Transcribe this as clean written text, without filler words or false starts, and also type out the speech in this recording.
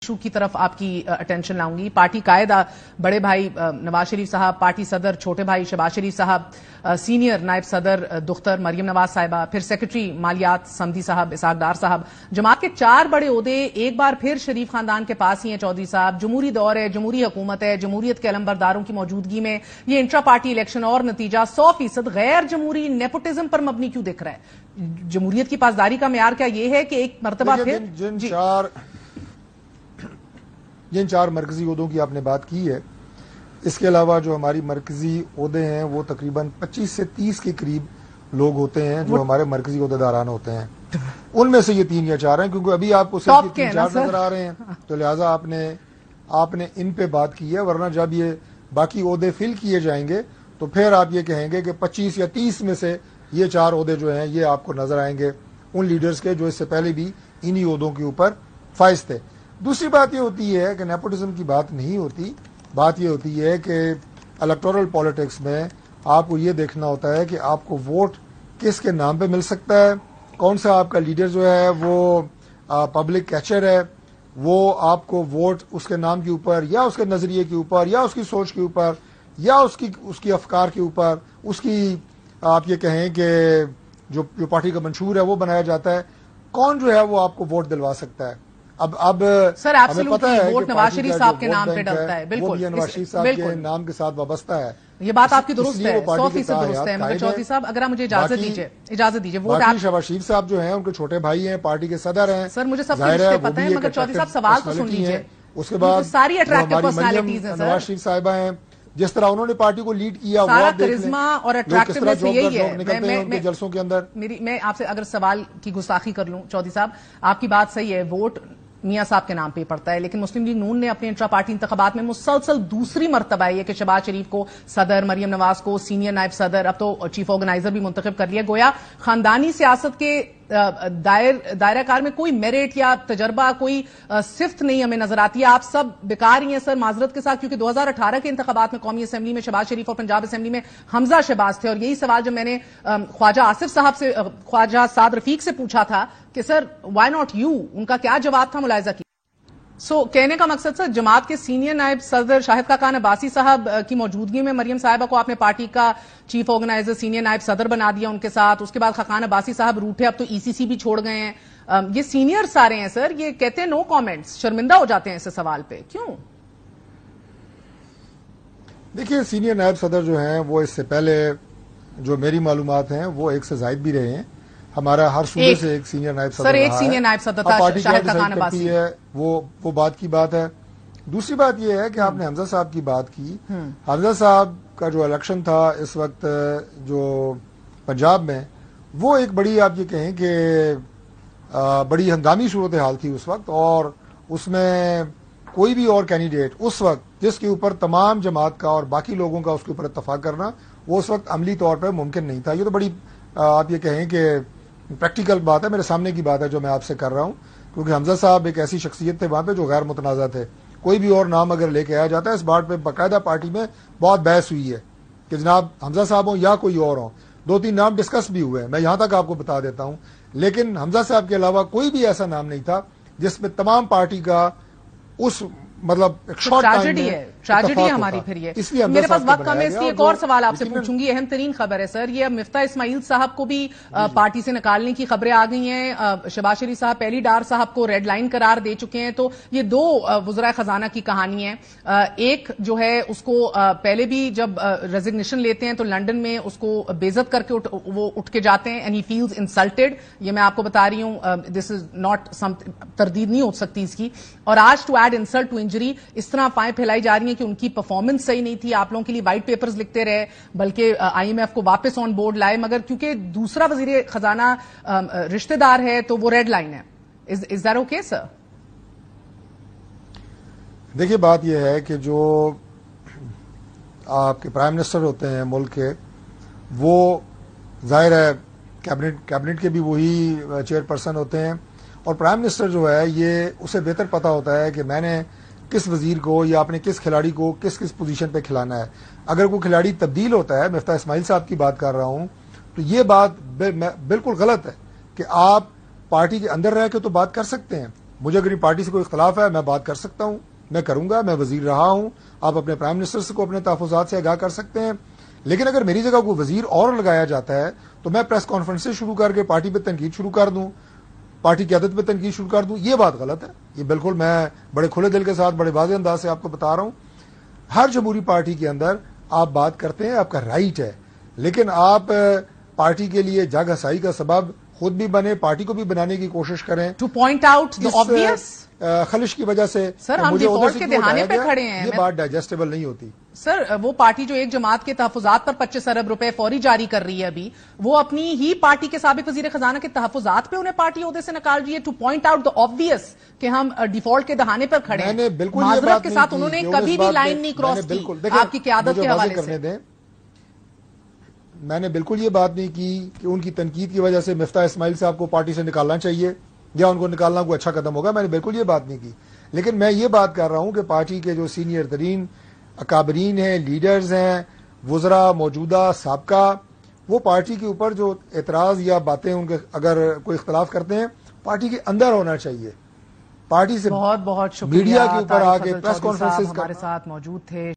Issue کی طرف آپ کی اٹینشن لاؤں گی. پارٹی قائد بڑے بھائی نواز شریف صاحب، پارٹی صدر چھوٹے بھائی شہباز شریف صاحب، سینئر نائب صدر دختر مریم نواز صاحبہ، پھر سیکرٹری مالیات سمدھی صاحب اسحاق ڈار صاحب، جماعت کے 4 بڑے عہدے ایک بار پھر شریف خاندان کے پاس ہی ہیں. چودھری صاحب، جمہوری دور ہے، جمہوری حکومت ہے، جمہوریت کے علمبرداروں کی موجودگی میں یہ انٹرا پارٹی الیکشن اور نتیجہ 100% غیر جمہوری نیپوٹزم پر مبنی کیوں دکھ رہا ہے؟ جمہوریت کی پاسداری کا معیار کیا یہ ہے کہ ایک مرتبہ پھر جن 4 مرکزی عہدوں کی آپ نے بات کی ہے، اس کے علاوہ جو ہماری مرکزی عہدے ہیں وہ تقریباً 25 سے 30 کے قریب لوگ ہوتے ہیں جو ہمارے مرکزی عہدیداران ہوتے ہیں. ان میں سے یہ 3 یا 4 ہیں، کیونکہ ابھی آپ کو صرف 3-4 نظر آ رہے ہیں، تو لہٰذا آپ نے ان پہ بات کی ہے. ورنہ جب یہ باقی عہدے فل کیے جائیں گے تو پھر آپ یہ کہیں گے کہ 25 یا 30 میں سے یہ 4 عہدے جو ہیں یہ آپ کو نظر آئیں گے ان لیڈرز کے جو اس سے پہلے بھی انہی عہدوں کے اوپر فائز تھے. دوسری بات یہ ہوتی ہے کہ نیپوٹزم کی بات نہیں ہوتی. بات یہ ہوتی ہے کہ الیکٹورل پالیٹکس میں آپ کو یہ دیکھنا ہوتا ہے کہ آپ کو ووٹ کس کے نام پہ مل سکتا ہے، کون سا آپ کا لیڈر جو ہے وہ پبلک کیچر ہے، وہ آپ کو ووٹ اس کے نام کے اوپر یا اس کے نظریے کے اوپر یا اس کی سوچ کے اوپر یا اس کی افکار کے اوپر، اس کی آپ یہ کہیں کہ جو پارٹی کا منشور ہے وہ بنایا جاتا ہے. کون جو ہے وہ آپ کو ووٹ دلوا سکتا ہے؟ اب سر ہمیں پتہ ہے ووٹ نواز شریف صاحب کے نام پہ ڈلتا ہے، وہ بھی نواز شریف صاحب کے نام کے ساتھ وابستہ ہے. یہ بات آپ کی درست ہے، 100% درست ہے. مگر چودھری صاحب اگر آپ مجھے اجازت دیجیے ووٹ آپ شہباز شریف صاحب جو ہیں ان کے چھوٹے بھائی ہیں، پارٹی کے صدر ہیں. سر مجھے سب کے رشتے پتہ ہیں، مگر چودھری صاحب سوال تو سن لیجیے. اس کے بعد ساری اٹریکٹیو پرسنالٹیز ہیں نواز شریف صاحبہ ہیں، جس طرح انہوں نے پارٹی کو لیڈ کیا سارا کرزما اور اٹریکٹیونیس یہی ہے. نکلتے ہیں ان کے جلسوں کے اندر. میں آپ سے اگر سوال کی گستاخی کر لوں چودھری صاحب، آپ کی بات صحیح ہے، ووٹ میاں صاحب کے نام پہ پڑتا ہے، لیکن مسلم لیگ نون نے اپنے انٹرا پارٹی انتخابات میں مسلسل دوسری مرتبہ یہ کہ شہباز شریف کو صدر، مریم نواز کو سینئر نائب صدر، اب تو چیف آرگنائزر بھی منتخب کر لیا. گویا خاندانی سیاست کے دائرہ کار میں کوئی میرٹ یا تجربہ، کوئی صفت نہیں ہمیں نظر آتی ہے. آپ سب بیکار ہی ہیں سر، معذرت کے ساتھ، کیونکہ 2018 کے انتخابات میں قومی اسمبلی میں شہباز شریف اور پنجاب اسمبلی میں حمزہ شہباز تھے. اور یہی سوال جب میں نے خواجہ آصف صاحب سے، خواجہ سعد رفیق سے پوچھا تھا کہ سر وائی ناٹ یو، ان کا کیا جواب تھا ملاحظہ کی. کہنے کا مقصد سر، جماعت کے سینئر نائب صدر شاہد خاقان عباسی صاحب کی موجودگی میں مریم صاحبہ کو آپ نے پارٹی کا چیف آرگنائزر، سینئر نائب صدر بنا دیا ان کے ساتھ. اس کے بعد خاقان عباسی صاحب روٹھے، اب تو ECC بھی چھوڑ گئے ہیں. یہ سینئر سارے ہیں سر، یہ کہتے ہیں نو کامنٹس، شرمندہ ہو جاتے ہیں ایسے سوال پہ، کیوں؟ دیکھیے سینئر نائب صدر جو ہیں وہ اس سے پہلے جو میری معلومات ہیں وہ 1 سے زائد بھی رہے ہیں. ہمارا ہر صوبے سے ایک سینئر نائب صدر سر ایک سینئر نائب صدر تھا شاہد خاقان عباسی ہے، وہ بات کی بات ہے. دوسری بات یہ ہے کہ آپ نے حمزہ صاحب کی بات کی. حمزہ صاحب کا جو الیکشن تھا اس وقت جو پنجاب میں، وہ ایک بڑی آپ یہ کہیں کہ بڑی ہنگامی صورتحال تھی اس وقت، اور اس میں کوئی بھی اور کینڈیڈیٹ اس وقت جس کے اوپر تمام جماعت کا اور باقی لوگوں کا اس کے اوپر اتفاق کرنا وہ اس وقت عملی طور پر ممکن نہیں تھا. یہ تو بڑی آپ یہ کہیں کہ پریکٹیکل بات ہے، میرے سامنے کی بات ہے جو میں آپ سے کر رہا ہوں، کیونکہ حمزہ صاحب ایک ایسی شخصیت تھے وہاں پہ جو غیر متنازع تھے. کوئی بھی اور نام اگر لے کے آیا جاتا ہے، اس بات پہ باقاعدہ پارٹی میں بہت بحث ہوئی ہے کہ جناب حمزہ صاحب ہوں یا کوئی اور ہوں. 2-3 نام ڈسکس بھی ہوئے ہیں، میں یہاں تک آپ کو بتا دیتا ہوں. لیکن حمزہ صاحب کے علاوہ کوئی بھی ایسا نام نہیں تھا جس میں تمام پارٹی کا اس مطلب ٹریجڈی ہے ہماری. پھر یہ میرے پاس وقت کم ہے، اس لیے ایک اور سوال آپ سے پوچھوں گی. اہم ترین خبر ہے سر، یہ مفتاح اسماعیل صاحب کو بھی پارٹی سے نکالنے کی خبریں آ گئی ہیں. شہباز شریف صاحب پہلی ڈار صاحب کو ریڈ لائن قرار دے چکے ہیں. تو یہ 2 وزراء خزانہ کی کہانی ہے. ایک جو ہے اس کو پہلے بھی جب ریزگنیشن لیتے ہیں تو لنڈن میں اس کو بے عزت کر کے وہ اٹھ کے جاتے ہیں، اینڈ ہی فیلز انسلٹڈ. یہ میں آپ کو بتا رہی ہوں، دس از ناٹ سم تردید نہیں ہو سکتی اس کی. اور آج to add insult to injury اس طرح افواہیں پھیلائی جا رہی ہیں کہ ان کی پرفارمنس صحیح نہیں تھی. آپ لوگوں کے لیے وائٹ پیپرز لکھتے رہے، بلکہ IMF کو واپس آن بورڈ لائے، مگر کیونکہ دوسرا وزیر خزانہ رشتہ دار ہے تو وہ ریڈ لائن ہے. Is that okay sir? دیکھیے بات یہ ہے کہ جو آپ کے پرائم منسٹر ہوتے ہیں ملک کے، وہ ظاہر ہے کیبنٹ کے بھی وہی چیئر پرسن ہوتے ہیں، اور پرائم منسٹر جو ہے یہ اسے بہتر پتا ہوتا ہے کہ میں نے کس وزیر کو یا اپنے کس کھلاڑی کو کس پوزیشن پہ کھلانا ہے. اگر کوئی کھلاڑی تبدیل ہوتا ہے، مفتاح اسماعیل صاحب کی بات کر رہا ہوں، تو یہ بات بالکل غلط ہے کہ آپ پارٹی کے اندر رہ کے تو بات کر سکتے ہیں، مجھے اگر پارٹی سے کوئی اختلاف ہے میں بات کر سکتا ہوں، میں کروں گا، میں وزیر رہا ہوں، آپ اپنے پرائم منسٹر کو اپنے تحفظات سے آگاہ کر سکتے ہیں، لیکن اگر میری جگہ کوئی وزیر اور لگایا جاتا ہے تو میں پریس کانفرنس سے شروع کر کے پارٹی پہ تنقید شروع کر دوں، پارٹی قیادت پہ تنقید شروع کر دوں، یہ بات غلط ہے۔ یہ بالکل میں بڑے کھلے دل کے ساتھ بڑے واضح انداز سے آپ کو بتا رہا ہوں، ہر جمہوری پارٹی کے اندر آپ بات کرتے ہیں، آپ کا رائٹ ہے، لیکن آپ پارٹی کے لیے جگ ہسائی کا سبب خود بھی بنے، پارٹی کو بھی بنانے کی کوشش کریں۔ To point out the obvious خلش کی وجہ سے سر ہم ڈیفالٹ کے دہانے پہ کھڑے ہیں، یہ بات ڈائجسٹیبل نہیں ہوتی۔ سر وہ پارٹی جو ایک جماعت کے تحفظات پر 25 ارب روپے فوری جاری کر رہی ہے ابھی، وہ اپنی ہی پارٹی کے سابق وزیر خزانہ کے تحفظات پہ انہیں پارٹی عہدے سے نکال رہی ہے۔ To point out the obvious کہ ہم ڈیفالٹ کے دہانے پر کھڑے ہیں۔ معذرت کے ساتھ انہوں نے کبھی بھی لائن نہیں کراس کی آپ کی قیادت کے حوالے سے۔ میں نے بالکل یہ بات نہیں کی کہ ان کی تنقید کی وجہ سے مفتاح اسماعیل صاحب کو پارٹی سے نکالنا چاہیے یا ان کو نکالنا کوئی اچھا قدم ہوگا، میں نے بالکل یہ بات نہیں کی، لیکن میں یہ بات کر رہا ہوں کہ پارٹی کے جو سینئر ترین اکابرین ہیں، لیڈرز ہیں، وزراء موجودہ سابقہ، وہ پارٹی کے اوپر جو اعتراض یا باتیں ان کے اگر کوئی اختلاف کرتے ہیں پارٹی کے اندر ہونا چاہیے، پارٹی سے بہت بہت شکریہ۔ میڈیا کے اوپر آ کے پریس کانفرنس ہمارے ساتھ موجود تھے۔